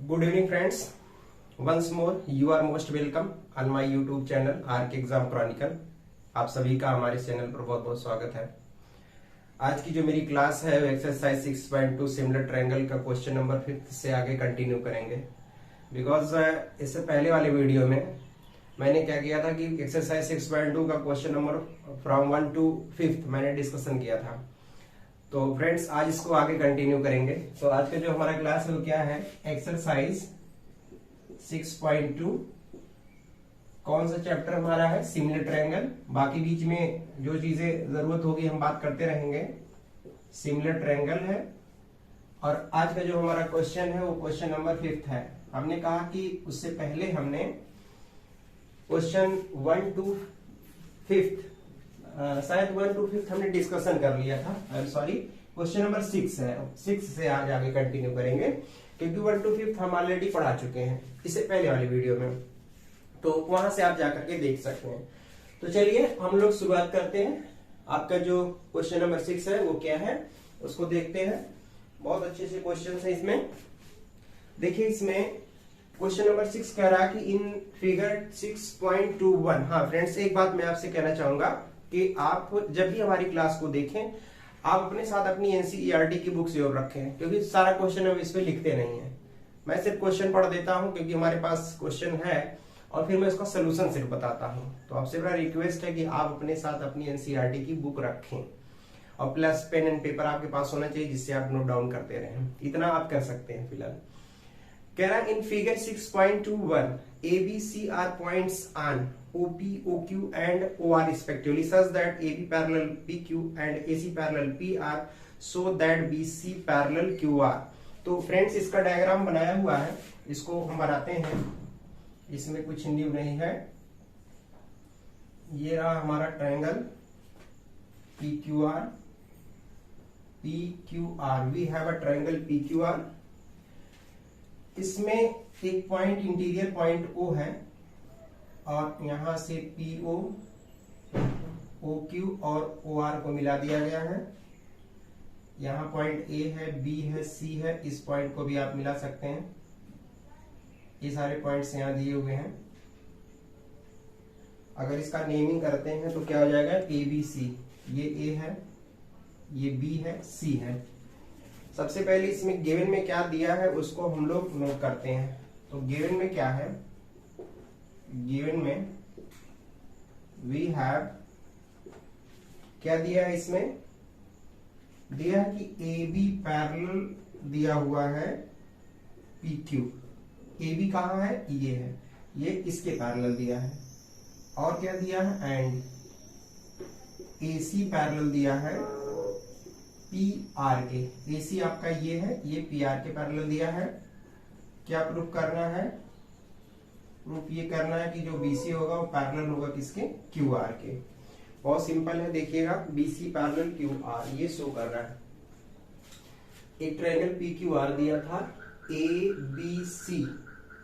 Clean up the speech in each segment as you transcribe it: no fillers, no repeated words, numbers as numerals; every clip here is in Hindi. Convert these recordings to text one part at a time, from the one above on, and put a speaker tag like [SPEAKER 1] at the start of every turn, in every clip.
[SPEAKER 1] Good evening, friends. Once more, you are most welcome on my YouTube channel R K exam chronicle. आप सभी का हमारे चैनल पर बहुत बहुत स्वागत है। आज की जो मेरी क्लास है वो एक्सरसाइज 6.2 सिमिलर ट्रायंगल का क्वेश्चन नंबर 5 से आगे कंटिन्यू करेंगे। बिकॉज इससे पहले वाले वीडियो में मैंने क्या किया था कि एक्सरसाइज 6.2 का क्वेश्चन नंबर फ्रॉम 1 to 5 मैंने डिस्कशन किया था। तो फ्रेंड्स आज इसको आगे कंटिन्यू करेंगे। तो आज का जो हमारा क्लास है वो क्या है, एक्सरसाइज 6.2। कौन सा चैप्टर हमारा है, सिमिलर ट्रायंगल। बाकी बीच में जो चीजें जरूरत होगी हम बात करते रहेंगे। सिमिलर ट्रायंगल है और आज का जो हमारा क्वेश्चन है वो क्वेश्चन नंबर 5 है। हमने कहा कि उससे पहले हमने क्वेश्चन 1 to 5 शायद 1 to 5 हमने डिस्कशन कर लिया था। I am sorry, question number 6 है। 6 से आज आगे कंटिन्यू करेंगे क्योंकि 1 to 5 हम ऑलरेडी पढ़ा चुके हैं इससे पहले वाली वीडियो में, तो वहां से आप जाकर के देख सकते हैं। तो चलिए हम लोग शुरुआत करते हैं। आपका जो क्वेश्चन नंबर 6 है वो क्या है उसको देखते हैं। बहुत अच्छे से क्वेश्चन है इसमें। देखिए इसमें क्वेश्चन नंबर 6 कह रहा है कि इन फिगर 6.21। हाँ फ्रेंड्स, एक बात मैं आपसे कहना चाहूंगा कि आप जब भी हमारी क्लास को देखें आप अपने साथ अपनी एनसीईआरटी की बुक जरूर रखें, क्योंकि सारा क्वेश्चन हम इस पे लिखते नहीं है। मैं सिर्फ क्वेश्चन पढ़ देता हूं क्योंकि हमारे पास क्वेश्चन है और फिर मैं इसका सोल्यूशन सिर्फ बताता हूं। तो आपसे बड़ा रिक्वेस्ट है कि आप अपने साथ अपनी एनसीईआरटी की बुक रखें और प्लस पेन एंड पेपर आपके पास होना चाहिए जिससे आप नोट डाउन करते रहें। इतना आप कर सकते हैं फिलहाल। कह रहा in figure 6.21 ABC are points on OP, OQ and OR respectively such that AB parallel PQ and AC parallel PR so that BC parallel QR। तो फ्रेंड्स इसका डायग्राम बनाया हुआ है, इसको हम बनाते हैं। इसमें कुछ न्यू नहीं है। ये रहा हमारा triangle PQR। We have a triangle PQR। इसमें एक पॉइंट इंटीरियर पॉइंट O है और यहां से PO, OQ और OR को मिला दिया गया है। यहां पॉइंट A है, B है, C है। इस पॉइंट को भी आप मिला सकते हैं। ये सारे पॉइंट्स यहां दिए हुए हैं। अगर इसका नेमिंग करते हैं तो क्या हो जाएगा, ABC। ये A है, ये B है, C है। सबसे पहले इसमें गिवन में क्या दिया है उसको हम लोग नोट करते हैं। तो गिवन में क्या है, गिवन में वी हैव क्या दिया है, इसमें दिया है कि AB पैरेलल दिया हुआ है PQ। AB कहाँ है, ये है, ये इसके पैरेलल दिया है। और क्या दिया है, एंड AC पैरेलल दिया है PR के। AC आपका ये है, ये PR के पैरेलल दिया है। क्या प्रूफ करना है, प्रूफ ये करना है कि जो BC होगा वो पैरेलल होगा किसके, QR के। बहुत सिंपल है, देखिएगा BC पैरेलल QR ये शो कर रहा है। एक ट्रायंगल PQR दिया था। ABC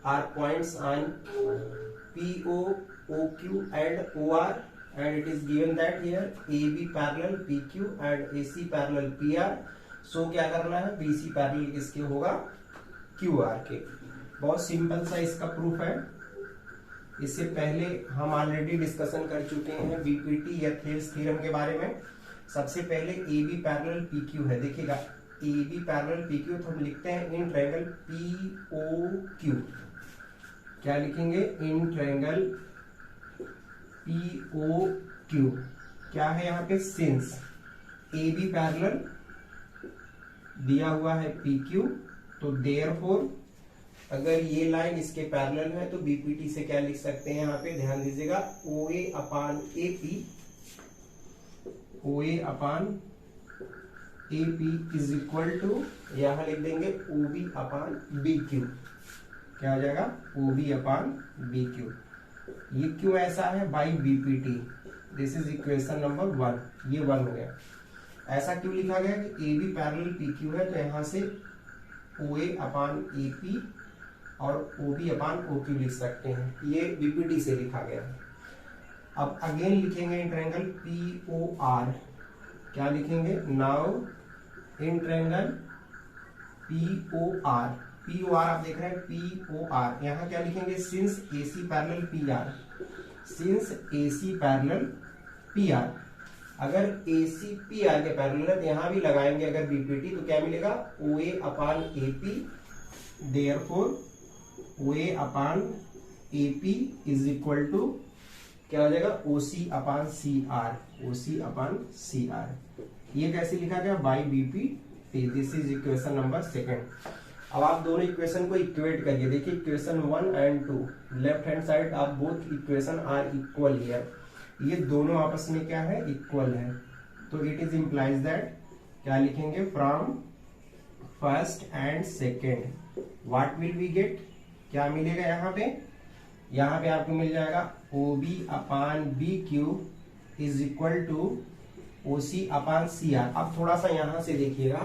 [SPEAKER 1] are points on PO, OQ and OR and it is given that here AB parallel PQ and AC parallel PR। सो क्या करना है, BC पैरेलल किसके होगा, QR के। बहुत सिंपल सा इसका प्रूफ है। इससे पहले हम ऑलरेडी डिस्कशन कर चुके हैं बीपीटी या थेल्स थ्योरम के बारे में। सबसे पहले AB पैरेलल PQ है। देखिएगा AB पैरेलल PQ तो हम लिखते हैं इन ट्रायंगल POQ। क्या लिखेंगे, इन ट्रायंगल POQ। क्या है यहाँ पे, सिंस AB पैरेलल दिया हुआ है PQ, तो देयरफॉर अगर ये लाइन इसके पैरेलल है तो बीपीटी से क्या लिख सकते हैं, यहाँ पे ध्यान दीजिएगा, OA upon AP, OA upon AP is equal to, यहां लिख देंगे OB अपान BQ। क्या हो जाएगा, OB अपान BQ। ये क्यों ऐसा है, by BPT. This is equation number 1। ये 1 हो गया। ऐसा क्यों लिखा गया कि AB पैरेलल PQ है, तो यहां से OA अपान AP और OB अपान OQ लिख सकते हैं। ये बीपीटी से लिखा गया है। अब अगेन लिखेंगे इन ट्रायंगल POR। क्या लिखेंगे, now in triangle POR POR आप देख रहे हैं POR, यहाँ क्या लिखेंगे, since AC parallel PR, since AC parallel PR। अगर AC PR के पैरेलल है तो यहाँ भी लगाएंगे अगर BPT तो क्या मिलेगा, OA upon AP, therefore OA upon AP is equal to क्या हो जाएगा, OC upon CR, OC upon CR। ये कैसे लिखा गया, by BPT। This is equation number second. अब आप दोनों इक्वेशन को इक्वेट करिए, देखिए equation 1 and 2, left hand side आप both equation are equal here, ये दोनों आपस में क्या है, इक्वल है। तो इट इज इंप्लाइज दैट क्या लिखेंगे, from first and second what will we get, क्या मिलेगा यहाँ पे आपको मिल जाएगा OB upon BQ is equal to OC upon CR। अब थोड़ा सा यहां से देखिएगा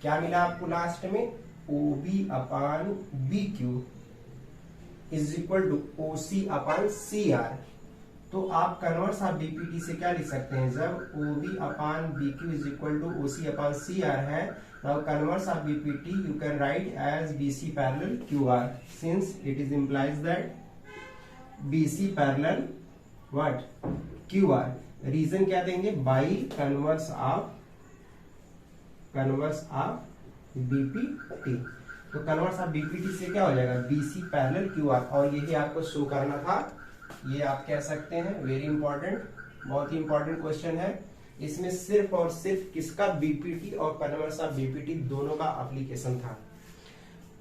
[SPEAKER 1] क्या मिला आपको लास्ट में, OB upon BQ is equal to OC upon CR। तो आप कन्वर्स ऑफ BPT से क्या लिख सकते हैं, जब OB upon BQ is equal to OC upon CR है, now converse of BPT you can write as BC parallel QR, since it is implies that BC parallel what, QR। Reason क्या देंगे, बाई कन्वर्स ऑफ BPT। तो कन्वर्स ऑफ BPT से क्या हो जाएगा, BC पैरेलल QR, और यही आपको शो करना था। ये आप कह सकते हैं वेरी इंपॉर्टेंट, बहुत ही इंपॉर्टेंट क्वेश्चन है। इसमें सिर्फ और सिर्फ किसका, BPT और कन्वर्स ऑफ BPT दोनों का एप्लीकेशन था,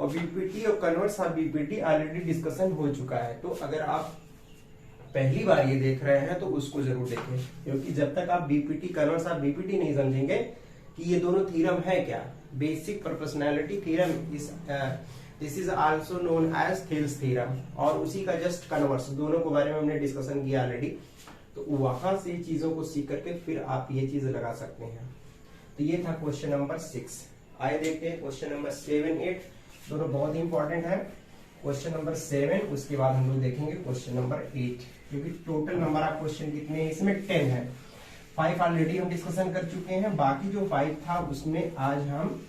[SPEAKER 1] और BPT और converse of BPT already discussion हो चुका है। तो अगर आप पहली बार ये देख रहे हैं तो उसको जरूर देखें, क्योंकि जब तक आप BPT कन्वर्स ऑफ BPT नहीं समझेंगे कि ये दोनों थ्योरम है क्या, basic proportionality theorem, this is also known as Thales theorem, और उसी का जस्ट कन्वर्स, दोनों के बारे में हमने डिस्कशन किया ऑलरेडी। तो वहां से चीजों को सीख करके फिर आप ये चीज लगा सकते हैं। तो ये था क्वेश्चन नंबर 6। आइए देखते हैं क्वेश्चन नंबर 7, 8 दोनों बहुत ही इंपॉर्टेंट है। क्वेश्चन नंबर 7, उसके बाद हम लोग देखेंगे क्वेश्चन नंबर 8, क्योंकि टोटल नंबर ऑफ क्वेश्चन कितने हैं इसमें, 10 है। 5 ऑलरेडी हम डिस्कशन कर चुके हैं, बाकी जो 5 था उसमें आज हम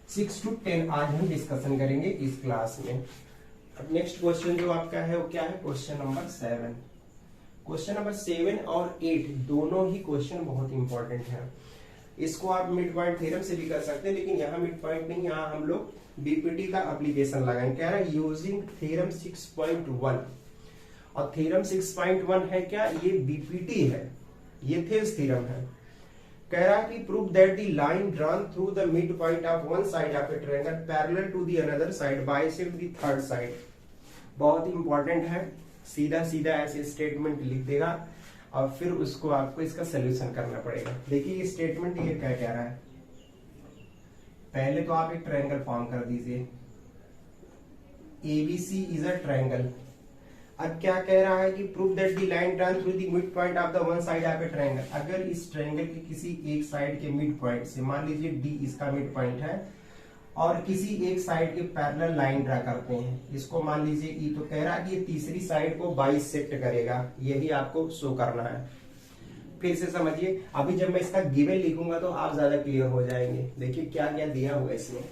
[SPEAKER 1] 6 to 10 आज हम डिस्कशन करेंगे इस क्लास में। अब नेक्स्ट क्वेश्चन जो आपका है वो क्या है, क्वेश्चन नंबर 7। क्वेश्चन नंबर 7 और 8 दोनों ही क्वेश्चन बहुत इंपॉर्टेंट है। इसको आप मिड पॉइंट थ्योरम से भी कर सकते हैं, लेकिन यहाँ मिड पॉइंट नहीं, यहाँ हम लोग BPT का एप्लीकेशन लगाएंगे। कह रहा है यूजिंग थ्योरम 6.1, और थ्योरम 6.1 है क्या, ये BPT है, ये थेल्स थ्योरम है। कह रहा है कि prove that the line drawn through the mid point of one side of a triangle parallel to the another side bisect the third side. बहुत इंपॉर्टेंट है, सीधा सीधा ऐसे स्टेटमेंट लिख देगा और फिर उसको आपको इसका सोल्यूशन करना पड़ेगा। देखिए ये स्टेटमेंट ये क्या कह रहा है, पहले तो आप एक ट्रायंगल फॉर्म कर दीजिए, ABC इज अ ट्रायंगल। अब क्या कह रहा है कि prove that the line drawn through the mid point of the one side of a triangle. अगर इस ट्रायंगल के किसी एक साइड के मिड पॉइंट से, मान लीजिए D इसका मिड पॉइंट है, और किसी एक साइड के पैरेलल लाइन ड्रा करते हैं, इसको मान लीजिए E, तो कह रहा है कि ये तीसरी साइड को बाइसेक्ट करेगा, यही आपको शो करना है। फिर से समझिए, अभी जब मैं इसका गिवन लिखूंगा तो आप ज्यादा क्लियर हो जाएंगे। देखिए क्या क्या दिया हुआ इसमें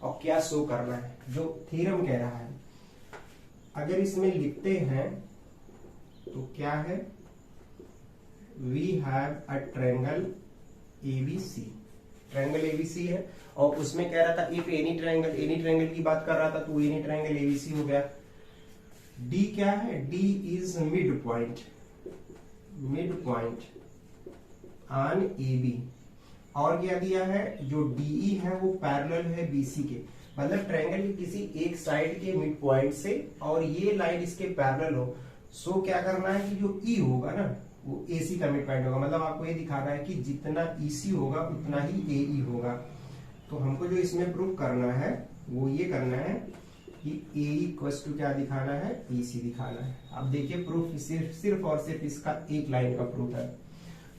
[SPEAKER 1] और क्या शो करना है, जो थ्योरम कह रहा है। अगर इसमें लिखते हैं तो क्या है, we have a triangle ABC, triangle ABC है, और उसमें कह रहा था इफ एनी ट्रायंगल की बात कर रहा था, तो एनी ट्रायंगल ABC हो गया। D क्या है, D is mid point on AB, और क्या दिया है, जो DE है वो पैरेलल है BC के, मतलब ट्रायंगल की किसी एक साइड के मिड पॉइंट से और ये लाइन इसके पैरेलल हो। सो क्या करना है कि जो E होगा ना वो AC का मिड पॉइंट होगा, मतलब आपको ये दिखाना है कि जितना EC होगा उतना ही AE होगा। तो हमको जो इसमें प्रूफ करना है वो ये करना है कि AE इक्वल्स टू क्या दिखाना है, EC दिखाना है। अब देखिए प्रूफ सिर्फ और सिर्फ इसका एक लाइन का प्रूफ है,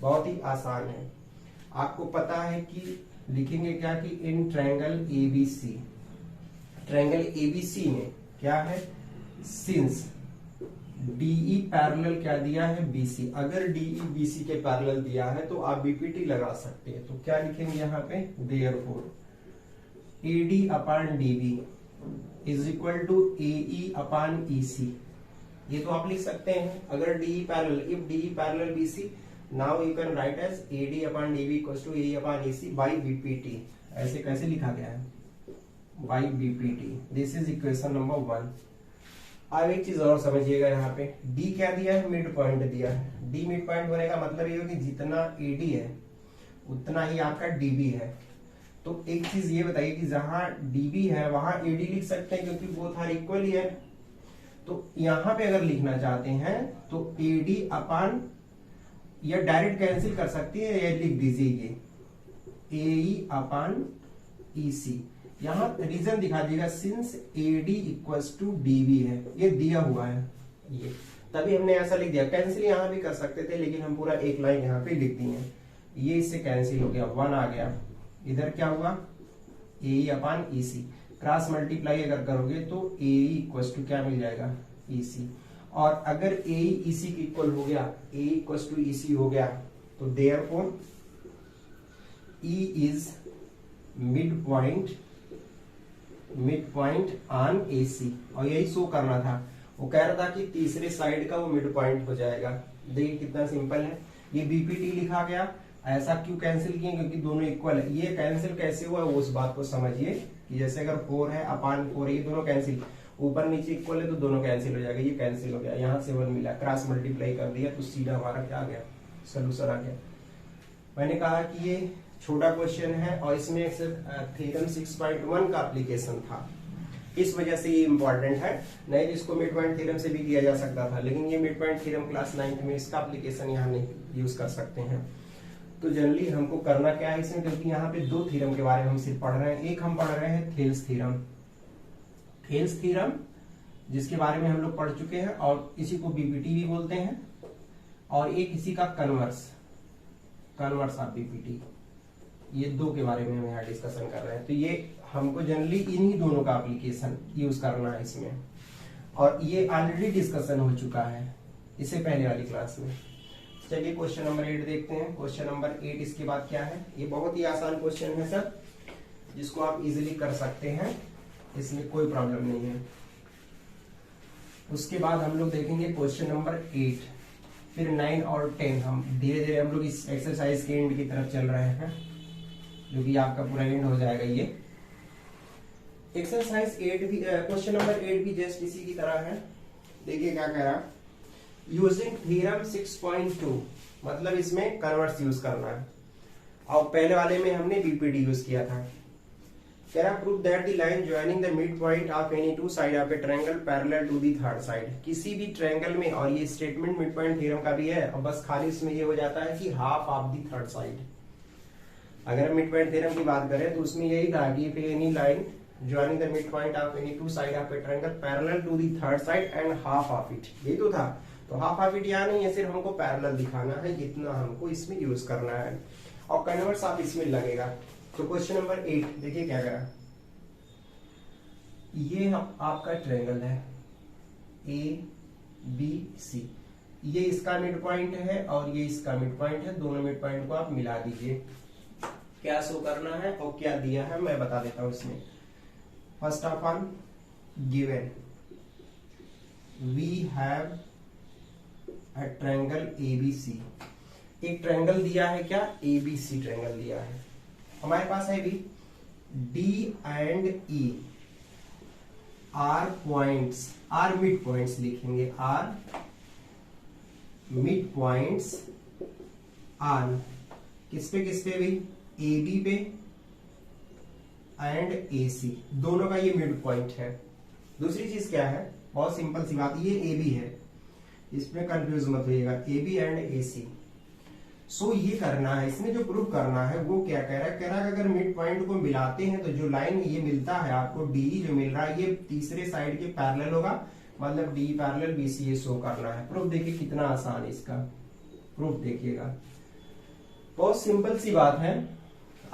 [SPEAKER 1] बहुत ही आसान है। आपको पता है कि लिखेंगे क्या कि in triangle ABC, triangle ABC में क्या है, सिंस DE पैरेलल क्या दिया है, BC। अगर DE BC के पैरेलल दिया है तो आप BPT लगा सकते हैं। तो क्या लिखेंगे यहाँ पे, therefore AD upon DB is equal to AE upon EC। ये तो आप लिख सकते हैं अगर DE parallel, if DE parallel BC, now you can write as AD upon DB equals to AE upon EC by BPT। ऐसे कैसे लिखा गया है? By BPT। This is equation number 1। अब एक चीज और समझिएगा, यहाँ पे D क्या दिया है? मिड पॉइंट दिया है। D मिड पॉइंट होने का मतलब ये हो कि जितना AD है उतना ही आपका DB है। तो एक चीज ये बताइए कि जहां DB है वहां AD लिख सकते हैं क्योंकि बोथ आर इक्वल ही है। तो यहां पे अगर लिखना चाहते हैं तो AD अपान, या डायरेक्ट कैंसिल कर सकती है, या लिख दीजिए ये AE अपान EC। यहां रीजन दिखा दीजिएगा, since AD equals to DB है, ये दिया हुआ है, ये तभी हमने ऐसा लिख दिया। कैंसिल यहां भी कर सकते थे लेकिन हम पूरा एक लाइन यहाँ पे लिख दी है। ये इससे कैंसिल हो गया, 1 आ गया। इधर क्या हुआ? AE upon EC। Cross multiply अगर करोगे तो AE इक्वल्स टू क्या मिल जाएगा? EC। और अगर AE EC की इक्वल हो गया, AE इक्वल्स टू EC हो गया, तो therefore E is mid point on AC। और यही शो करना था, वो कह रहा था कि तीसरे साइड का वो मिड पॉइंट हो जाएगा। देखिए कितना सिंपल है। ये BPT लिखा गया। ऐसा क्यों कैंसिल किए? क्योंकि दोनों इक्वल है। ये कैंसिल कैसे हुआ वो उस बात को समझिए कि जैसे अगर 4 है अपान 4, ये दोनों कैंसिल, ऊपर नीचे इक्वल है तो दोनों कैंसिल हो जाएगा। ये कैंसिल हो गया, यहाँ से 1 मिला, क्रॉस मल्टीप्लाई कर दिया तो सीधा हमारा क्या आ गया? सोल्यूशन आ गया। मैंने कहा कि ये छोटा क्वेश्चन है और इसमें थ्योरम 6.1 का एप्लीकेशन था, इस वजह से ये इंपॉर्टेंट है। नहीं तो इसको मिड पॉइंट थ्योरम से भी किया जा सकता था, लेकिन ये मिड पॉइंट थ्योरम क्लास 9 में इसका एप्लीकेशन यहाँ नहीं यूज कर सकते हैं। तो जनरली हमको करना क्या है इसमें, क्योंकि यहाँ पे 2 थ्योरम के बारे में हम सिर्फ पढ़ रहे हैं। एक हम पढ़ रहे हैं थेल्स थ्योरम, जिसके बारे में हम लोग पढ़ चुके हैं और इसी को BPT भी बोलते हैं। और एक इसी का कन्वर्स ऑफ BPT, ये 2 के बारे में हम यहाँ डिस्कशन कर रहे हैं। तो ये हमको जनरली इन्हीं दोनों का एप्लीकेशन यूज करना है इसमें, और ये ऑलरेडी डिस्कशन हो चुका है इससे पहले वाली क्लास में। चलिए क्वेश्चन नंबर 8 देखते हैं। क्वेश्चन नंबर 8 इसके बाद क्या है? ये बहुत ही आसान क्वेश्चन है सर, जिसको आप इजीली कर सकते हैं, इसमें कोई प्रॉब्लम नहीं है। उसके बाद हम लोग देखेंगे क्वेश्चन नंबर 8, फिर 9 और 10। हम धीरे धीरे हम लोग इस एक्सरसाइज के एंड की तरफ चल रहे हैं, जो कि आपका पूरा एंड हो जाएगा। ये एक्सरसाइज 8 भी, क्वेश्चन नंबर 8 भी जस्ट इसी की तरह है। देखिए क्या कह रहा, यूजिंग थ्योरम 6.2, मतलब इसमें कन्वर्स यूज करना है। और पहले वाले में हमने BPT यूज किया था। कह रहा prove that the line joining the mid point of any 2 side of a triangle parallel to the third side. किसी भी ट्रायंगल में, और ये स्टेटमेंट मिड पॉइंट थ्योरम का भी है, और बस खाली इसमें ये हो जाता है कि half of the third side. अगर हम मिड पॉइंट थ्योरम की बात करें तो उसमें यही था कि any line joining the mid point of any 2 side of a triangle parallel to the third side and half of it, यही तो था। तो हाफ ऑफ इट यहाँ नहीं है, सिर्फ हमको पैरेलल दिखाना है, इतना हमको इसमें यूज करना है, और कन्वर्स आप इसमें लगेगा। तो क्वेश्चन नंबर 8 देखिए क्या करा। ये हम आपका ट्रायंगल है ABC, ये इसका मिड पॉइंट है और ये इसका मिड पॉइंट है। दोनों मिड पॉइंट को आप मिला दीजिए। क्या शो करना है और क्या दिया है मैं बता देता हूं इसमें। First of all given we have a triangle ABC। एक ट्रायंगल दिया है, क्या? ABC ट्रायंगल दिया है हमारे पास है भी। D and E are points, are mid points लिखेंगे, आर मिड पॉइंट्स ऑन किस पे भी? AB पे एंड AC, दोनों का ये मिड पॉइंट है। दूसरी चीज क्या है, बहुत सिंपल सी बात, ये AB है, इसमें कंफ्यूज मत होइएगा, AB एंड AC। सो ये करना है, इसमें जो प्रूफ करना है वो क्या कह रहा है? कह रहा है कि अगर मिड पॉइंट को मिलाते हैं तो जो लाइन ये मिलता है आपको, DE जो मिल रहा है, ये तीसरे साइड के पैरेलल होगा, मतलब DE पैरेलल BC, ये शो करना है। प्रूफ देखिए कितना आसान है इसका, प्रूफ देखिएगा बहुत सिंपल सी बात है।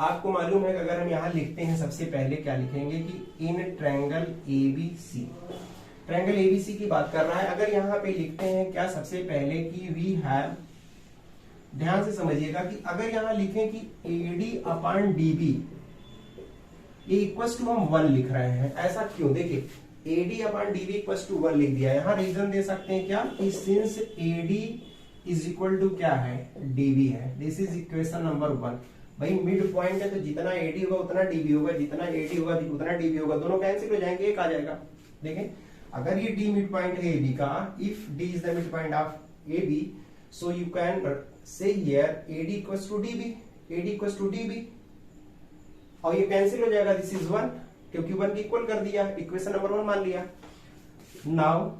[SPEAKER 1] आपको मालूम है कि अगर हम यहाँ लिखते हैं, सबसे पहले क्या लिखेंगे कि in triangle ABC, triangle ABC की बात कर रहा है। अगर यहाँ पे लिखते हैं क्या, सबसे पहले कि वी हैव, ध्यान से समझिएगा कि अगर यहाँ लिखें कि AD अपान DB, ये इक्वल टू हम 1 लिख रहे हैं, ऐसा क्यों? देखिए AD upon DB equal to 1 लिख दिया, यहाँ रीजन दे सकते हैं क्या कि since AD is equal to क्या है, DB है। This is equation number 1। भाई मिड पॉइंट है तो जितना AD होगा उतना DB होगा, जितना AD होगा उतना DB होगा, दोनों कैंसिल हो जाएंगे, एक आ जाएगा। देखें अगर ये D मिड पॉइंट है AB का, if D is the mid point of AB, so you can say here AD equals to DB, AD equals to DB, और ये कैंसिल हो जाएगा, दिस इज 1 क्योंकि 1 की इक्वल कर दिया, इक्वेशन नंबर 1 मान लिया। नाउ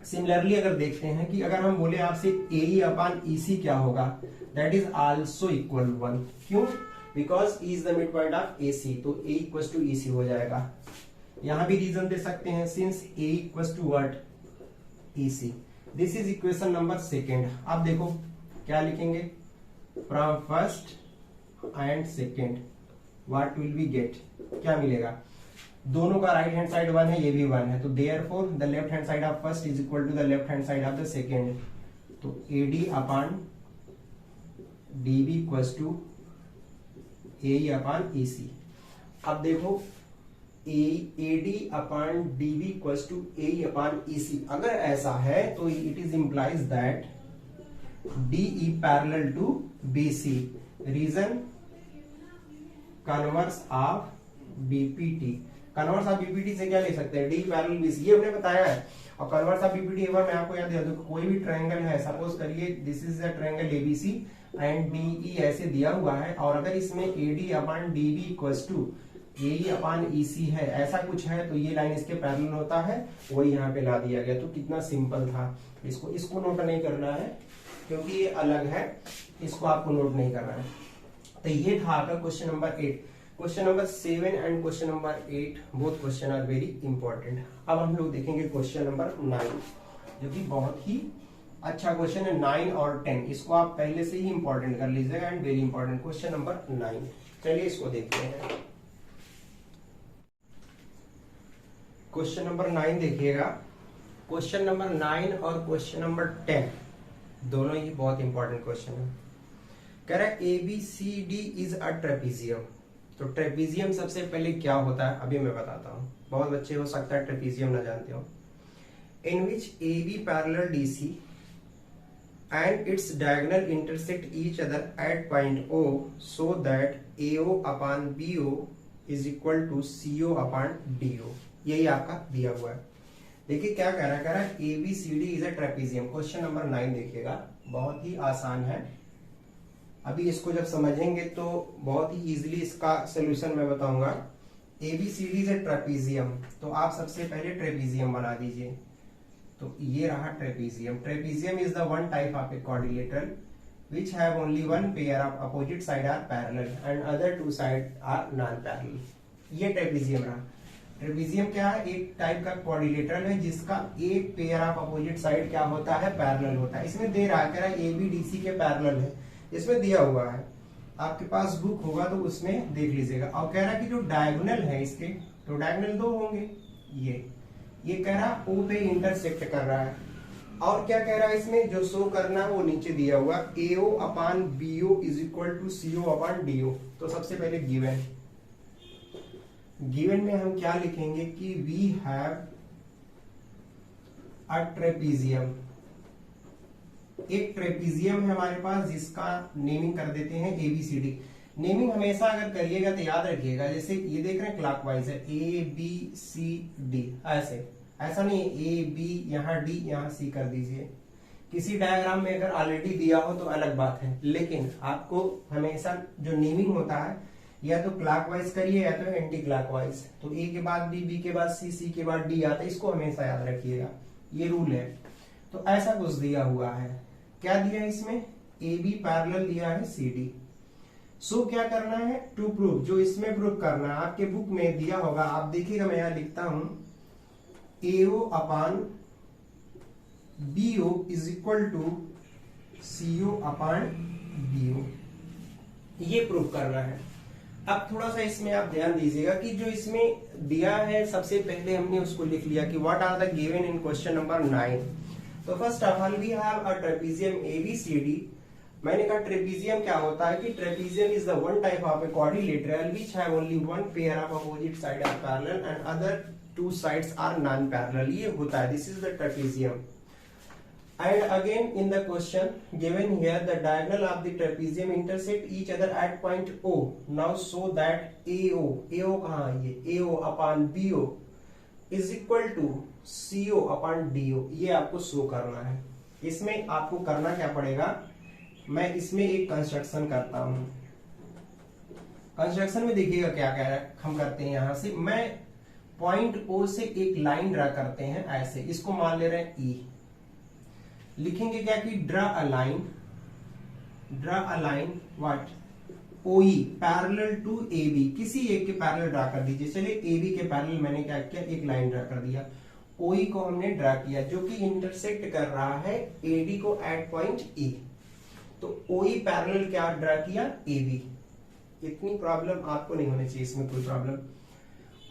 [SPEAKER 1] सिमिलरली अगर देखते हैं कि अगर हम बोले आपसे AE अपॉन EC क्या होगा, दैट इज आल्सो इक्वल 1। क्यों? Because E is the mid point of AC, तो A इक्वल्स टू EC हो जाएगा। यहां भी रीजन दे सकते हैं, since A equals to what, EC। This is equation number 2। आप देखो क्या लिखेंगे, from first and second what will we get, क्या मिलेगा? दोनों का राइट हैंड साइड 1 है, ये भी 1 है, तो therefore the left hand side of first is equal to the left hand side of the second, तो AD upon DB equals to AE upon EC। अब देखो AD upon DB equals to AE upon EC, अगर ऐसा है तो it is implies that DE parallel to BC, reason converse of BPT। Converse of BPT से क्या ले सकते हैं, D पैरेलल BC, ये हमने बताया है। और कन्वर्स ऑफ BPT एक बार मैं आपको याद दिला दूं, कोई भी ट्रायंगल है, सपोज करिए this is the triangle ABC and DE ऐसे दिया हुआ है, और अगर इसमें AD upon DB equals to AE upon EC है, ऐसा कुछ है, तो ये लाइन इसके पैरेलल होता है, वही यहाँ पे ला दिया गया। तो कितना सिंपल था। इसको नोट नहीं करना है क्योंकि ये अलग है, इसको आपको नोट नहीं करना है। तो ये था आपका question number 8। Question number 7 and question number 8 both question are very important. अब हम लोग देखेंगे क्वेश्चन नंबर 9, जो कि बहुत ही अच्छा क्वेश्चन है। 9 और 10 इसको आप पहले से ही इंपॉर्टेंट कर लीजिएगा, and very important question number 9। चलिए इसको देखते हैं। क्वेश्चन नंबर 9 देखिएगा। क्वेश्चन नंबर 9 और क्वेश्चन नंबर 10 दोनों ही बहुत इंपॉर्टेंट क्वेश्चन है। कह रहा है ABCD इज अ ट्रेपीजियम। तो ट्रेपीजियम सबसे पहले क्या होता है अभी मैं बताता हूं, बहुत बच्चे हो सकता है ट्रेपीजियम ना जानते हो। इन विच AB parallel DC and its diagonal intersect each other at point O, so that AO upon BO is equal to CO upon DO। यही आपका दिया हुआ है। देखिए क्या कह रहा है ABCD is a trapezium. Question number 9 देखिएगा, बहुत ही आसान है। अभी इसको जब समझेंगे तो बहुत ही इजीली इसका सोल्यूशन मैं बताऊंगा। ABCD इज अ ट्रेपीजियम, तो आप सबसे पहले ट्रेपीजियम बना दीजिए। तो ये रहा trapezium. Trapezium is the one type of a quadrilateral which have only one pair of opposite side are parallel and other two side are non-parallel। ये ट्रेपीजियम रहा। ट्रेपीजियम क्या है, एक टाइप का क्वाड्रिलेटरल है जिसका एक पेयर ऑफ अपोजिट साइड क्या होता है, पैरेलल होता है। इसमें दे रहा है, कह रहा है ABDC के पैरेलल है, इसमें दिया हुआ है। आपके पास बुक होगा तो उसमें देख लीजिएगा। और कह रहा है कि जो डायगोनल है इसके, तो डायगोनल 2 होंगे। ये कह रहा है O पे इंटरसेक्ट कर रहा है। और क्या कह रहा है इसमें, जो शो करना है वो नीचे दिया हुआ, AO upon BO is equal to CO upon DO। तो सबसे पहले गिवन में हम क्या लिखेंगे कि वी हैव अ ट्रेपीजियम। एक ट्रेपीजियम है हमारे पास जिसका नेमिंग कर देते हैं ABCD। नेमिंग हमेशा अगर करिएगा तो याद रखिएगा, जैसे ये देख रहे हैं क्लॉकवाइज है ABCD, ऐसा नहीं A B यहाँ D यहाँ C कर दीजिए। किसी डायग्राम में अगर ऑलरेडी दिया हो तो अलग बात है, लेकिन आपको हमेशा जो नेमिंग होता है या तो क्लॉकवाइज करिए या तो एंटी क्लॉकवाइज। तो A के बाद B, B के बाद C के बाद D आता है, इसको हमेशा याद रखिएगा, ये रूल है। तो ऐसा कुछ दिया हुआ है। क्या दिया है इसमें, AB पैरेलल दिया है CD। सो क्या करना है, टू प्रूव, जो इसमें प्रूव करना है आपके बुक में दिया होगा, आप देखिएगा मैं यहां लिखता हूं AO upon BO is equal to CO upon BO, ये प्रूव करना है। अब थोड़ा सा इसमें आप ध्यान दीजिएगा कि जो इसमें दिया है सबसे पहले हमने उसको लिख लिया कि what are the given in question number 9। तो first of all we have a trapezium ABCD मैंने कहा ट्रेपीजियम क्या होता है कि trapezium is the one type of a quadrilateral which have only one pair of opposite side are parallel and other two sides are non parallel. ये होता है, this is the trapezium. And again in the question given here, the diagonal of the trapezium intersect each other at point O. Now show that AO कहाँ है ये, AO upon BO is equal to CO upon DO। ये आपको शो करना है। इसमें आपको करना क्या पड़ेगा, मैं इसमें एक कंस्ट्रक्शन करता हूं। कंस्ट्रक्शन में देखिएगा क्या क्या हम करते हैं। यहां से मैं पॉइंट O से एक लाइन ड्रा करते हैं ऐसे, इसको मान ले रहे हैं E। लिखेंगे क्या कि draw a line what, OE parallel to AB, किसी एक के पैरेलल ड्रा कर दीजिए। चलिए AB के पैरेलल मैंने क्या किया, एक लाइन ड्रा कर दिया। OE को हमने ड्रा किया जो कि इंटरसेक्ट कर रहा है AD को एट पॉइंट E। तो OE पैरेलल क्या ड्रा किया, AB। इतनी प्रॉब्लम आपको नहीं होनी चाहिए, इसमें कोई प्रॉब्लम।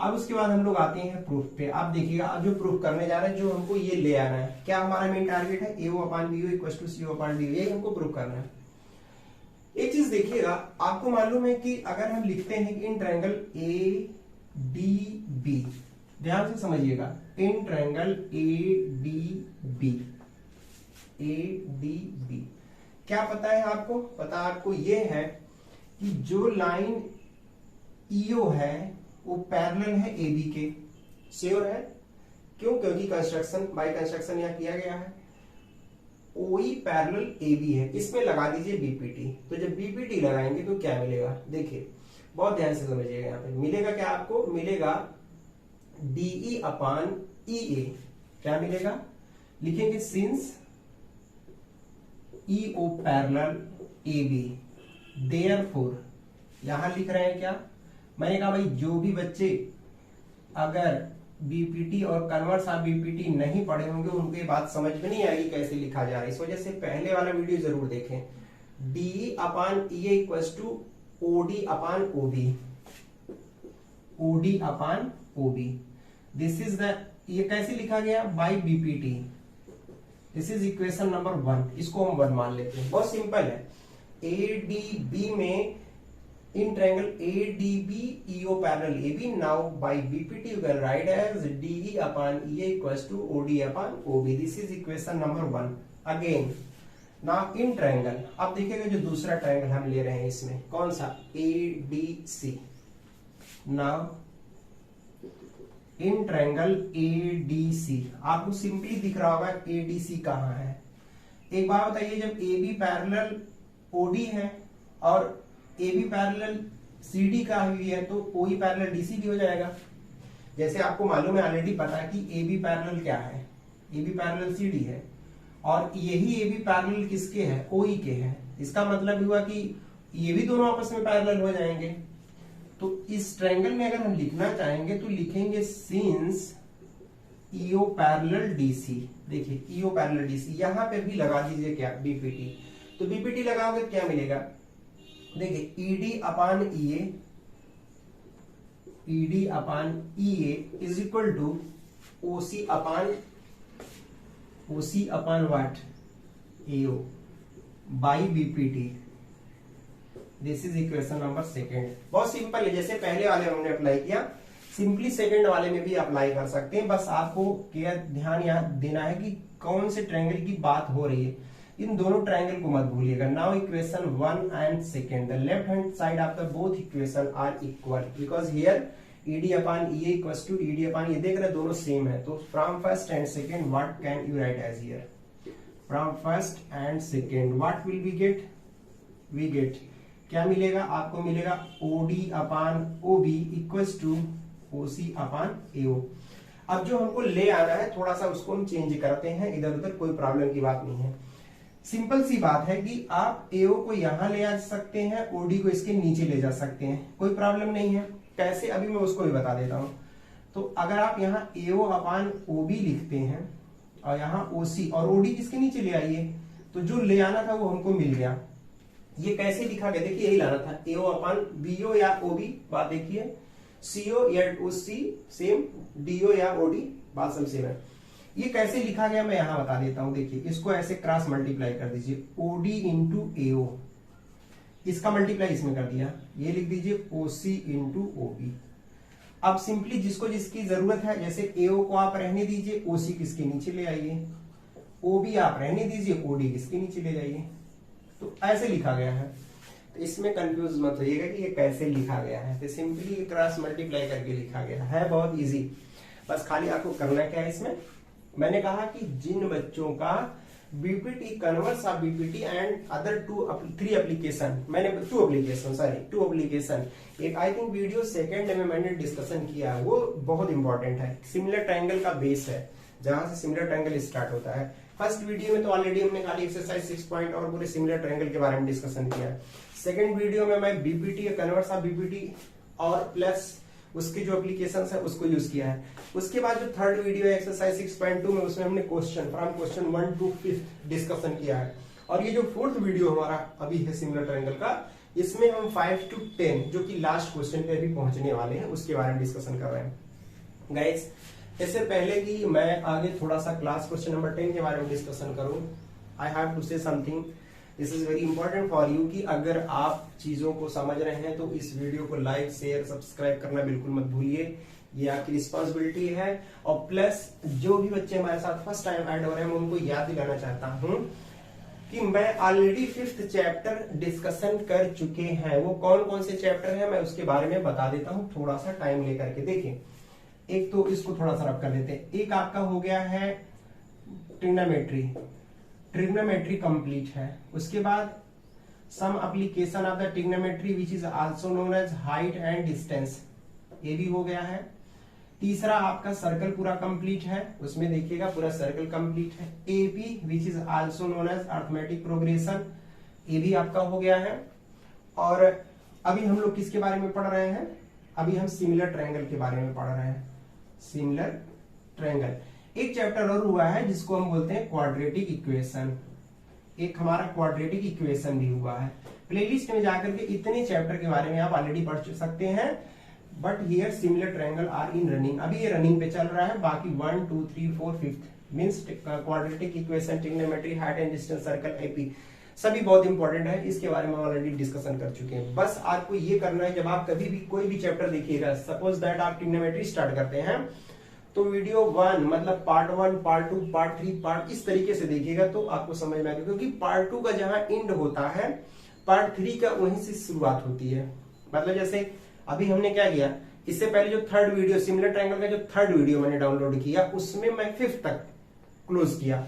[SPEAKER 1] अब उसके बाद हम लोग आते हैं प्रूफ पे। आप देखिएगा अब जो प्रूफ करने जा रहे हैं, जो हमको ये ले आना है, क्या हमारा मेन टारगेट है, AO upon BO equal to CO upon DO, यही हमको प्रूफ करना है। एक चीज देखिएगा, आपको मालूम है कि अगर हम लिखते हैं कि इन ट्रायंगल ADB, ध्यान से समझिएगा, इन ट्रायंगल ADB क्या पता है आपको, पता आपको ये है कि जो लाइन EO है वो पैरेलल है AB के। श्योर है, क्यों, क्योंकि कंस्ट्रक्शन बाय कंस्ट्रक्शन यहां किया गया है। OE पैरेलल AB है, इसमें लगा दीजिए BPT। तो जब BPT लगाएंगे तो क्या मिलेगा, देखिए बहुत ध्यान से समझिएगा। यहां पे मिलेगा क्या, आपको मिलेगा DE अपॉन EA। क्या मिलेगा, लिखेंगे since EO parallel AB, therefore यहां लिख रहे हैं क्या, मैंने कहा भाई जो भी बच्चे अगर बीपीटी और कन्वर्स ऑफ बीपीटी नहीं पढ़े होंगे उनको ये बात समझ में नहीं आएगी कैसे लिखा जा रहा है। इस वजह से पहले वाला वीडियो जरूर देखें। D upon E equals to OD upon OB, OD upon OB. This is the, ये कैसे लिखा गया, by BPT. This is equation number 1, इसको हम 1 मान लेते हैं, बहुत सिंपल है। एडीबी में in triangle ADB EO parallel AB, now by BPT you can write as DE upon EA equals to OD upon OB. This is equation number 1. Again now in triangle, अब देखिएगा जो दूसरा ट्रायंगल हम ले रहे हैं इसमें कौन सा, ADC। now in triangle ADC आपको सिंपली दिख रहा होगा ADC कहाँ है। एक बात बताइए, जब AB पैरेलल OD है और AB पैरेलल CD का हुई है तो OE पैरेलल DC भी हो जाएगा। जैसे आपको मालूम है, ऑलरेडी पता है कि AB पैरेलल क्या है, AB पैरेलल CD है और यही AB पैरेलल किसके है, OE के है। इसका मतलब हुआ कि ये भी दोनों आपस में पैरेलल हो जाएंगे। तो इस ट्रायंगल में अगर हम लिखना चाहेंगे तो लिखेंगे सिंस EO पैरेलल DC। देखिए EO पैरेलल DC, यहां पे भी लगा दीजिए क्या, BPT। तो BPT लगाओगे तो क्या मिलेगा, देखिए ED upon EA, ED upon EA is equal to OC upon what, AO by BPT। This is equation number 2। बहुत सिंपल है, जैसे पहले वाले हमने अप्लाई किया, सिंपली सेकंड वाले में भी अप्लाई कर सकते हैं। बस आपको क्या ध्यान यहाँ देना है कि कौन से ट्रायंगल की बात हो रही है, इन दोनों ट्रायंगल को मत भूलिएगा। Now equation 1 and 2, the left hand side of the both equation are equal because here ED upon EA equals to ED upon EA, देख रहे दोनों सेम है। तो from first and second what can you write as here, from first and second what will we get, we get क्या मिलेगा, आपको मिलेगा OD upon OB equals to OC upon AO। अब जो हमको ले आना है थोड़ा सा उसको हम चेंज करते हैं, इधर उधर कोई प्रॉब्लम की बात नहीं है। सिंपल सी बात है कि आप AO को यहां ले आ सकते हैं, OD को इसके नीचे ले जा सकते हैं, कोई प्रॉब्लम नहीं है। कैसे, अभी मैं उसको भी बता देता हूं। तो अगर आप यहाँ AO अपॉन OB लिखते हैं और यहाँ OC और OD किसके नीचे ले आइए, तो जो ले आना था वो हमको मिल गया। ये कैसे लिखा गया, देखिए यही लाना था, AO अपॉन BO या OB, बात देखिए, CO या OC सेम, DO या OD बात सब सेम है। ये कैसे लिखा गया मैं यहां बता देता हूं। देखिए इसको ऐसे क्रॉस मल्टीप्लाई कर दीजिए, ओडी इंटू एओ, इसका मल्टीप्लाई इसमें कर दिया, ये लिख दीजिए ओसी इंटू ओबी। अब सिंपली जिसको जिसकी जरूरत है, जैसे एओ को आप रहने दीजिए, ओसी किसके नीचे ले आइए, ओबी आप रहने दीजिए, ओडी किसके नीचे ले जाइए। तो ऐसे लिखा गया है, तो इसमें कंफ्यूज मत होइएगा कि ये कैसे लिखा गया है। तो सिंपली क्रॉस मल्टीप्लाई करके लिखा गया है, बहुत इजी। बस खाली आपको करना क्या है इसमें, मैंने कहा कि जिन बच्चों का BPT converse of BPT and other 3 application, मैंने 2 एप्लीकेशन, एक आई थिंक वीडियो सेकंड में मैंने डिस्कशन किया, वो बहुत इंपॉर्टेंट है। सिमिलर ट्रायंगल का बेस है, जहां से सिमिलर ट्रायंगल स्टार्ट होता है। फर्स्ट वीडियो में तो ऑलरेडी हमने खाली एक्सरसाइज 6 पॉइंट और पूरे सिमिलर ट्रायंगल के बारे में डिस्कशन किया। सेकंड वीडियो में मैं बीपीटी कन्वर्स ऑफ बीपीटी और प्लस उसके जो एप्लीकेशंस है उसको यूज किया है। उसके बाद जो थर्ड वीडियो है एक्सरसाइज 6.2 में, उसमें हमने question from question 1 to 5 discussion किया है। और ये जो फोर्थ वीडियो हमारा अभी है सिमिलर ट्रायंगल का, इसमें हम 5 to 10 जो कि लास्ट क्वेश्चन पे अभी पहुंचने वाले हैं उसके बारे में डिस्कशन कर रहे हैं। गाइस इससे पहले कि मैं आगे थोड़ा सा क्लास क्वेश्चन नंबर 10 के बारे में डिस्कशन करूं, I have to say something, this is very important for you, कि अगर आप चीजों को समझ रहे हैं तो इस वीडियो को लाइक शेयर सब्सक्राइब करना बिल्कुल मत भूलिए, ये आपकी रिस्पॉन्सिबिलिटी है। और प्लस जो भी बच्चे हमारे साथ फर्स्ट टाइम ऐड हो रहे हैं, मैं उनको याद दिलाना चाहता हूं कि मैं ऑलरेडी 5th चैप्टर डिस्कशन कर चुके हैं। वो कौन कौन से चैप्टर है मैं उसके बारे में बता देता हूं, थोड़ा सा टाइम लेकर के। देखिए एक तो इसको थोड़ा सा रब कर देते हैं, एक आपका हो गया है ट्रिग्नोमेट्री कंप्लीट है। उसके बाद some application of the trigonometry which is also known as height and distance, ये भी हो गया है। तीसरा आपका सर्कल पूरा कंप्लीट है, उसमें देखिएगा पूरा सर्कल कंप्लीट है। AP which is also known as arithmetic progression, ये भी आपका हो गया है। और अभी हम लोग किसके बारे में पढ़ रहे हैं, अभी हम सिमिलर ट्रायंगल के बारे में पढ़ रहे हैं। सिमिलर ट्रायंगल एक चैप्टर और हुआ है जिसको हम बोलते हैं क्वाड्रेटिक इक्वेशन, एक हमारा क्वाड्रेटिक इक्वेशन भी हुआ है। प्लेलिस्ट में जाकर के इतने चैप्टर के बारे में आप ऑलरेडी पढ़ सकते हैं, but here similar triangle are in running, अभी ये रनिंग पे चल रहा है। बाकी 1 2 3 4 5 means quadratic equation, trigonometry, height and distance, circle, AP सभी बहुत इंपॉर्टेंट है, इसके बारे में ऑलरेडी डिस्कशन कर चुके हैं। बस आपको ये करना है, जब आप कभी भी कोई भी चैप्टर देखिएगा, सपोज दैट आप ट्रिग्नोमेट्री स्टार्ट करते हैं, तो वीडियो 1 मतलब पार्ट 1, पार्ट 2, पार्ट 3, पार्ट इस तरीके से देखिएगा तो आपको समझ में आएगा। क्योंकि पार्ट 2 का जहां एंड होता है, पार्ट 3 का वहीं से शुरुआत होती है। मतलब जैसे अभी हमने क्या किया, इससे पहले जो थर्ड वीडियो सिमिलर ट्रायंगल का जो थर्ड वीडियो मैंने डाउनलोड किया, उसमें मैं 5th तक क्लोज किया।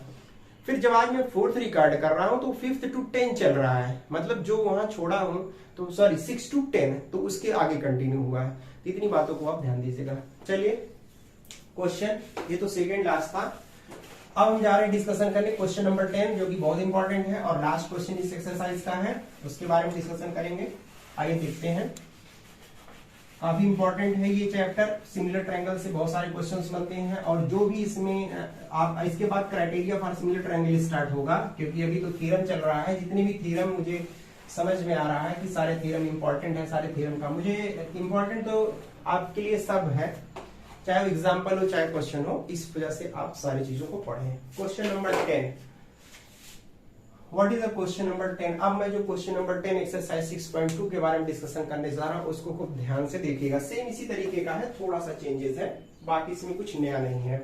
[SPEAKER 1] फिर जब आज मैं 4th रिकॉर्ड कर रहा हूं तो 5th to 10 चल रहा है, मतलब जो वहां छोड़ा हूं तो सॉरी 6 to 10, तो उसके आगे कंटिन्यू हुआ है। इतनी बातों को आप ध्यान दीजिएगा। चलिए क्वेश्चन, ये तो सेकेंड लास्ट था। अब हम जा रहे हैं डिस्कशन करने क्वेश्चन नंबर 10, जो कि बहुत इंपॉर्टेंट है और लास्ट क्वेश्चन इस एक्सरसाइज का है, उसके बारे में डिस्कशन करेंगे। आइए देखते हैं। काफी इंपॉर्टेंट है ये चैप्टर, सिमिलर ट्रायंगल से बहुत सारे क्वेश्चंस बनते हैं। और जो भी इसमें आप इसके बाद criteria for similar triangle start होगा, क्योंकि अभी तो थ्योरम चल रहा है। जितने भी थ्योरम मुझे समझ में आ रहा है कि सारे थ्योरम इंपॉर्टेंट है, सारे थ्योरम का मुझे इंपॉर्टेंट तो आपके लिए सब है, चाहे एग्जाम्पल हो चाहे क्वेश्चन हो, इस वजह से आप सारी चीजों को पढ़ें। Question number 10, what is the question number 10। अब मैं जो क्वेश्चन नंबर 10 एक्सरसाइज 6.2 के बारे में डिस्कशन करने जा रहा हूं, उसको खूब ध्यान से देखिएगा। सेम इसी तरीके का है, थोड़ा सा चेंजेस है, बाकी इसमें कुछ नया नहीं है।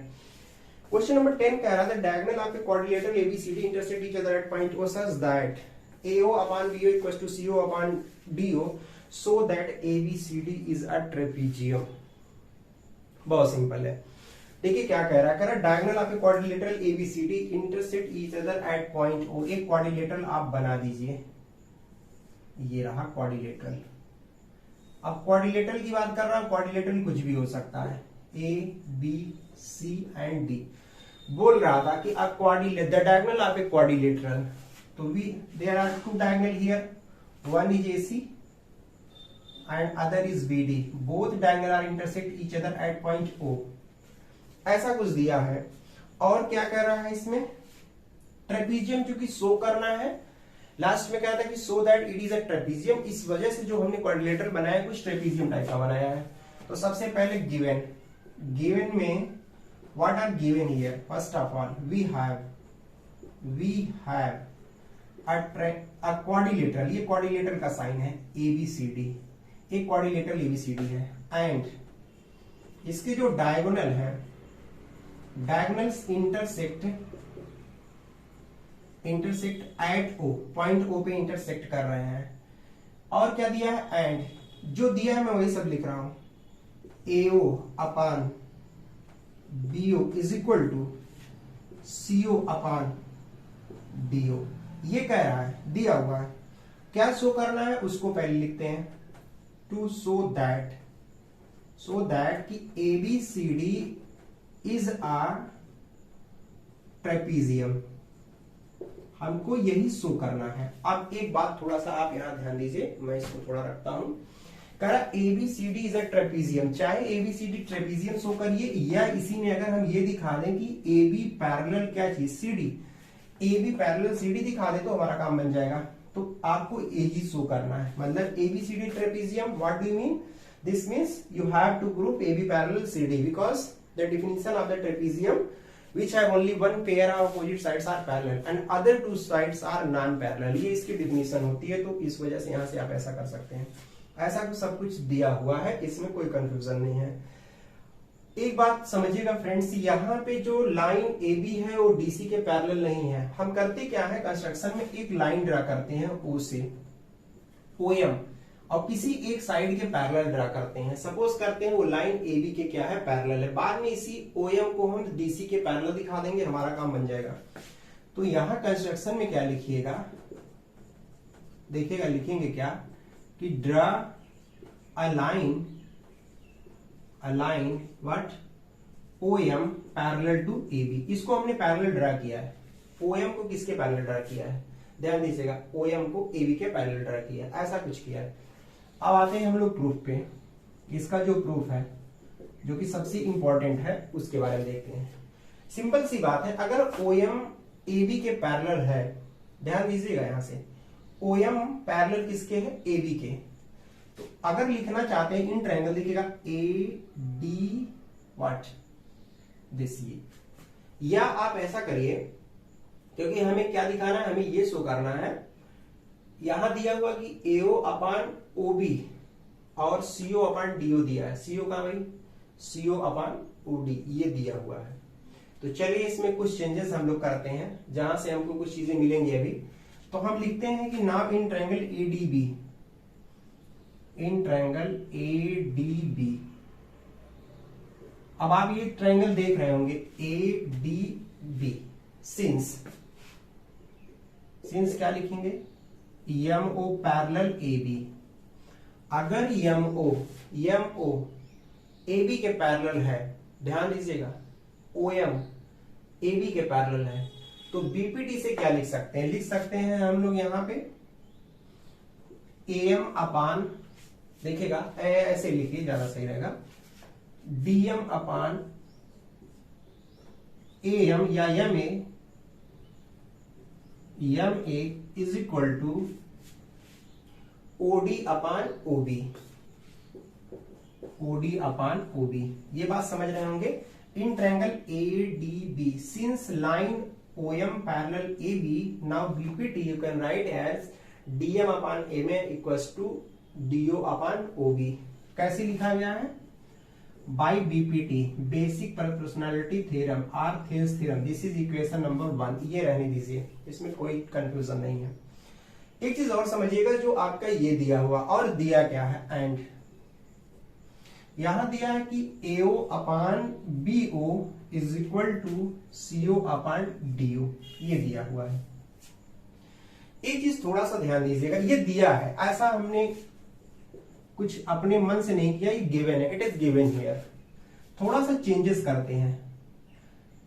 [SPEAKER 1] क्वेश्चन नंबर 10 कह रहा था diagonal of a quadrilateral ABCD intersect each other at point O such that AO upon BO equals to CO upon DO so that ABCD is a trapezium। बहुत सिंपल है। देखिए क्या कह रहा है, कह रहा है diagonal of a quadrilateral ABCD intersect each other at point O। एक क्वाड्रिलेटरल आप बना दीजिए, ये रहा क्वाड्रिलेटरल। अब क्वाड्रिलेटरल की बात कर रहा हूं, क्वाड्रिलेटरल कुछ भी हो सकता है, A B C and D। बोल रहा था कि the diagonal of a quadrilateral, तो there are two diagonal here, one is AC and other is BD, both diagonal are intersect each other at point O। ऐसा कुछ दिया है। और क्या कर रहा है इसमें, ट्रेपीजियम चूंकि शो करना है, लास्ट में क्या था कि so that it is a trapezium. इस वजह से जो हमने क्वाड्रिलेटरल बनाया कुछ ट्रेपीजियम टाइप का बनाया है। तो सबसे पहले गिवन में what are given here? First of all, we have a quadrilateral, ये quadrilateral का साइन है ABCD, एक quadrilateral ABCD है, एंड इसके जो डायगोनल है, diagonals intersect at O, point O पे इंटरसेक्ट कर रहे हैं, और क्या दिया है, एंड जो दिया है मैं वही सब लिख रहा हूं, AO upon BO is equal to CO upon DO। ये कह रहा है, दिया हुआ है, क्या शो करना है उसको पहले लिखते हैं, टू शो दैट कि ABCD इज आ ट्रेपीजियम, हमको यही शो करना है। अब एक बात थोड़ा सा आप यहां ध्यान दीजिए, मैं इसको थोड़ा रखता हूं, कह रहा ABCD इज अ ट्रेपीजियम, चाहे ABCD ट्रेपीजियम शो करिए, या इसी में अगर हम ये दिखा दें कि AB पैरेलल क्या चीज CD, AB पैरेलल CD दिखा दे तो हमारा काम बन जाएगा। तो आपको यही शो करना है, मतलब ABCD trapezium, what do you mean? This means you have to group AB parallel CD because the definition of the trapezium which have only one pair of opposite sides are parallel and other two sides are non-parallel, ये इसकी डिफिनीशन होती है। तो इस वजह से यहां से आप ऐसा कर सकते हैं, ऐसा कुछ सब कुछ दिया हुआ है, इसमें कोई कंफ्यूजन नहीं है। एक बात समझिएगा फ्रेंड्स, यहाँ पे जो लाइन AB है वो DC के पैरेलल नहीं है। हम करते क्या है, कंस्ट्रक्शन में एक लाइन ड्रा करते हैं O से OM, और किसी एक साइड के पैरेलल ड्रा करते हैं, सपोज करते हैं वो लाइन AB के क्या है, पैरेलल है, बाद में इसी OM को हम DC के पैरेलल दिखा देंगे, हमारा काम बन जाएगा। तो यहां कंस्ट्रक्शन में क्या लिखिएगा, देखिएगा लिखेंगे क्या कि draw a line what OM parallel to AB, इसको हमने पैरेलल ड्रा किया है, OM को किसके पैरेलल ड्रा किया है, ध्यान दीजिएगा, OM को AB के पैरेलल ड्रा किया है, ऐसा कुछ किया है। अब आते हैं हम लोग प्रूफ पे, इसका जो प्रूफ है जो कि सबसे इंपॉर्टेंट है उसके बारे में देखते हैं। सिंपल सी बात है, अगर OM AB के पैरेलल है, ध्यान दीजिएगा यहां से, OM पैरेलल किसके है, AB के, तो अगर लिखना चाहते हैं इन ट्रायंगल, देखिएगा AD व्हाट दिस, ये, या आप ऐसा करिए, क्योंकि हमें क्या दिखाना है, हमें ये शो करना है, यहां दिया हुआ कि AO अपान OB और CO अपान DO दिया है, CO का भाई CO अपान OD ये दिया हुआ है। तो चलिए इसमें कुछ चेंजेस हम लोग करते हैं, जहां से हमको कुछ चीजें मिलेंगी अभी। तो हम लिखते हैं कि now in triangle ADB, in triangle ADB, अब आप ये ट्रायंगल देख रहे होंगे ADB, सिंस क्या लिखेंगे, MO पैरेलल AB, अगर MO AB के पैरेलल है, ध्यान दीजिएगा, OM AB के पैरेलल है, तो BPT से क्या लिख सकते हैं, लिख सकते हैं हम लोग यहां पे AM अपान, देखिएगा ऐसे लिखिए ज्यादा सही रहेगा, DM अपान AM या MA is equal to OD upon OB, ये बात समझ रहे होंगे। In triangle ADB, since line OM parallel AB, now BPT you can write as DM upon MA equals to DO upon OB। कैसे लिखा गया है, by BPT, basic proportionality theorem और Thales theorem, this is equation number 1, ये रहने दीजिए, इसमें कोई कंफ्यूजन नहीं है। एक चीज और समझिएगा, जो आपका ये दिया हुआ, और दिया क्या है, एंड यहां दिया है कि AO upon BO is equal to CO upon DO, ये दिया हुआ है। एक चीज थोड़ा सा ध्यान दीजिएगा, ये दिया है, ऐसा हमने कुछ अपने मन से नहीं किया, ये गिवन है, इट इज गिवन हियर। थोड़ा सा चेंजेस करते हैं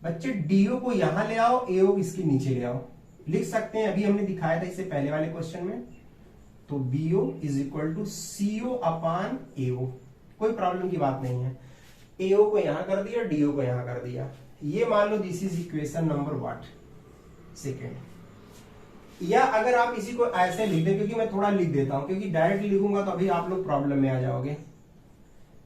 [SPEAKER 1] बच्चे, DO को यहां ले आओ, AO इसके नीचे ले आओ, लिख सकते हैं, अभी हमने दिखाया था इससे पहले वाले क्वेश्चन में। तो BO is equal to CO upon AO, कोई प्रॉब्लम की बात नहीं है। AO को यहां कर दिया, DO को यहां कर दिया, ये मान लो this is equation number what, second. या अगर आप इसी को ऐसे लिख दें, क्योंकि मैं थोड़ा लिख देता हूं, क्योंकि डायरेक्ट लिखूंगा तो अभी आप लोग प्रॉब्लम में आ जाओगे।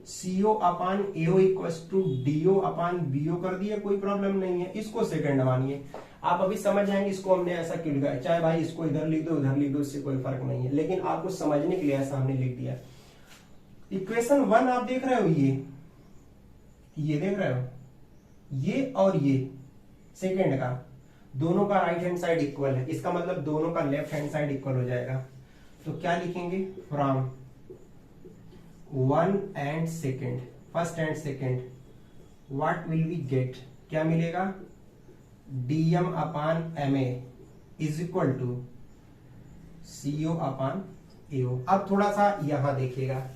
[SPEAKER 1] CO upon AO equals to DO upon BO कर दिया, कोई प्रॉब्लम नहीं है। इसको सेकंड मानिए, आप अभी समझ आएंगे। इसको हमने ऐसा क्यों लिखा है, चाहे भाई इसको इधर लिख दो उधर लिख दो, इससे कोई फर्क नहीं है, लेकिन आपको समझने के लिए ऐसा हमने लिख दिया। इक्वेशन 1 आप देख रहे हो, ये देख रहे हो, ये और ये सेकेंड का दोनों का राइट हैंड साइड इक्वल है, इसका मतलब दोनों का लेफ्ट हैंड साइड इक्वल हो जाएगा। तो क्या लिखेंगे, from 1 and second, first and second, what will we get, क्या मिलेगा, DM upon MA is equal to CO upon AO। अब थोड़ा सा यहां देखिएगा,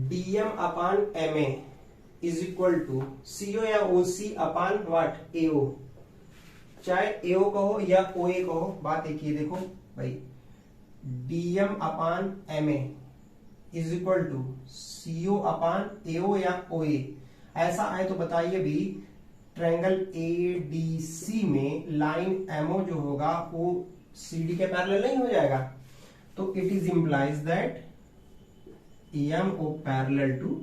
[SPEAKER 1] DM upon MA is equal to CO या OC अपान व्हाट, AO। चाहे AO कहो या OA कहो, बात एक ही देखो भाई, DM upon MA is equal to CO upon AO या OA। ऐसा आए तो बताइए भी, ट्रायंगल ADC में लाइन MO जो होगा वो CD के पैरेलल नहीं हो जाएगा। तो it is implies that MO parallel to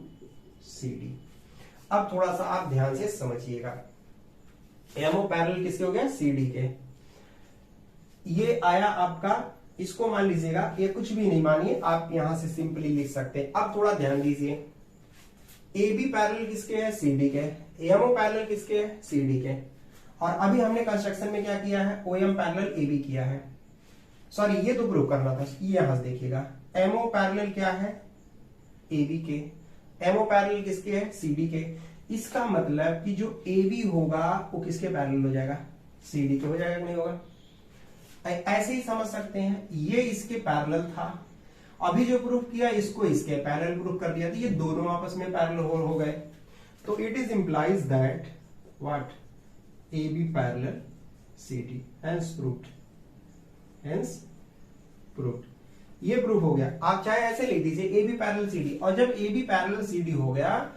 [SPEAKER 1] CD। अब थोड़ा सा आप ध्यान से समझिएगा, MO पैरेलल किसके हो गया, CD के। ये आया आपका, इसको मान लीजिएगा, ये कुछ भी नहीं मानिए, आप यहां से सिंपली लिख सकते हैं। अब थोड़ा ध्यान दीजिए, AB पैरेलल किसके है, CD के, MO पैरेलल किसके है, CD के। और अभी हमने कंस्ट्रक्शन में क्या किया है, OM पैरेलल AB किया है। सॉरी, ये तो प्रूव करना था, ये यहां से देखिएगा, MO पैरेलल क्या है, AB के, MO पैरेलल किसके है, CD के। इसका मतलब कि जो AB होगा वो किसके पैरेलल हो जाएगा, CD के हो जाएगा कि नहीं होगा। ऐसे ही समझ सकते हैं, ये इसके पैरेलल था, अभी जो प्रूफ किया इसको इसके पैरेलल प्रूफ कर दिया, तो ये दोनों आपस में पैरेलल हो गए। तो it is implies that what, AB parallel CD, hence proved, hence proved. ये प्रूफ हो गया। आप चाहे ऐसे लिख दीजिए AB पैरेलल CD, और जब AB पैरेलल CD हो गया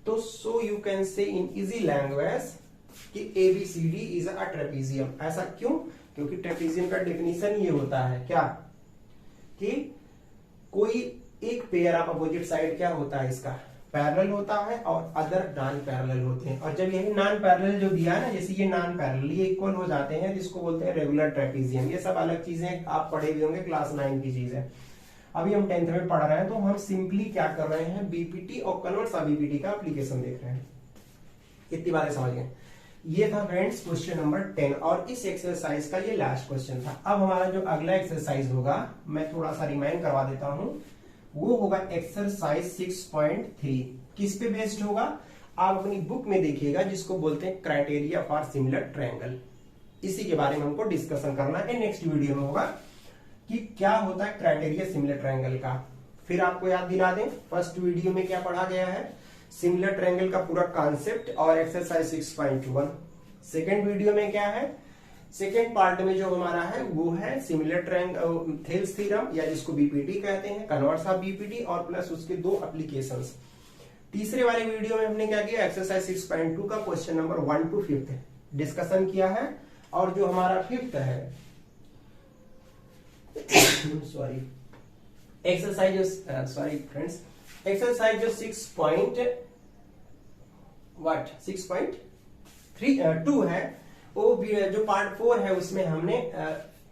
[SPEAKER 1] तो सो यू कैन से इन इजी लैंग्वेज कि ABCD इज अ ट्रेपेजियम। ऐसा क्यों, क्योंकि ट्रेपेजियम का डेफिनेशन ये होता है क्या, कि कोई एक पेयर ऑफ अपोजिट साइड क्या होता है, इसका पैरेलल होता है और अदर नॉन पैरेलल होते हैं। और जब यही नॉन पैरेलल जो दिया है ना, जैसे ये नॉन पैरेलल, ये इक्वल हो जाते हैं, जिसको बोलते हैं रेगुलर ट्रेपेजियम। ये सब अलग चीजें आप पढ़े भी होंगे, क्लास 9 की चीज है। अभी हम 10th में पढ़ रहे हैं, तो हम सिंपली क्या कर रहे हैं, बीपीटी और कन्वर्स बीपीटी का एप्लीकेशन देख रहे हैं। इतनी बातें समझ गए। ये था फ्रेंड्स क्वेश्चन नंबर 10, और इस एक्सरसाइज का ये लास्ट क्वेश्चन था। अब हमारा जो अगला एक्सरसाइज होगा, मैं थोड़ा सा रिमाइंड करवा देता हूं, वो होगा एक्सरसाइज 6.3। किस पे बेस्ड होगा, आप अपनी बुक में देखिएगा, जिसको बोलते हैं क्राइटेरिया फॉर सिमिलर ट्रायंगल। इसी के बारे में हमको डिस्कशन करना है। नेक्स्ट वीडियो में होगा कि क्या होता है क्राइटेरिया सिमिलर ट्रायंगल का। फिर आपको याद दिला दें, फर्स्ट वीडियो में क्या पढ़ा गया है, सिमिलर ट्रायंगल का पूरा कॉन्सेप्ट और एक्सरसाइज 6.1। सेकेंड वीडियो में क्या है, सेकेंड पार्ट में जो हमारा है वो है सिमिलर ट्रायंगल थेल्स थ्योरम, या जिसको बीपीटी कहते हैं, कन्वर्स ऑफ बीपीटी, और प्लस उसके 2 एप्लीकेशंस। तीसरे वाले वीडियो में हमने क्या किया, एक्सरसाइज 6.2 का क्वेश्चन नंबर 1 to 5 डिस्कशन किया है। और जो हमारा 5th है sorry exercise, sorry friends, exercise जो 6.2 है, वो जो पार्ट 4 है उसमें हमने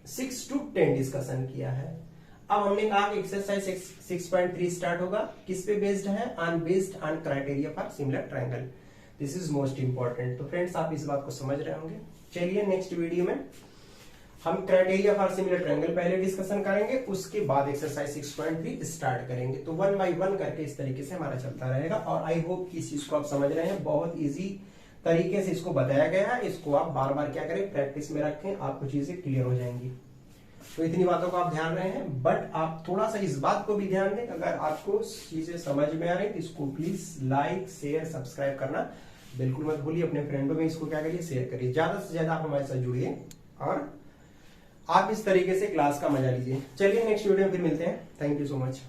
[SPEAKER 1] 6 to 10 डिस्कशन किया है। अब हमने कहा कि एक्सरसाइज 6.3 स्टार्ट होगा, किस पे बेस्ड है, based on criteria for similar triangle. This is most important. तो फ्रेंड्स आप इस बात को समझ रहे होंगे। चलिए नेक्स्ट वीडियो में हम क्राइटेरिया फॉर सिमिलर ट्रायंगल पहले डिस्कशन करेंगे, उसके बाद एक्सरसाइज 6.3 स्टार्ट करेंगे। तो 1 by 1 करके इस तरीके से हमारा चलता रहेगा। और आई होप कि इस चीज को आप समझ रहे हैं, बहुत इजी तरीके से इसको बताया गया है। इसको आप बार बार क्या करें, प्रैक्टिस में रखें, आपको चीजें क्लियर हो जाएंगी। तो इतनी बातों को आप ध्यान रहे हैं, बट आप थोड़ा सा इस बात को भी ध्यान दें, अगर आपको चीजें समझ में आ रही तो इसको प्लीज लाइक शेयर सब्सक्राइब करना बिल्कुल मत भूलिए। अपने फ्रेंडों में इसको क्या करिए, शेयर करिए। ज्यादा से ज्यादा आप हमारे साथ जुड़िए और आप इस तरीके से क्लास का मजा लीजिए। चलिए नेक्स्ट वीडियो में फिर मिलते हैं। Thank you so much.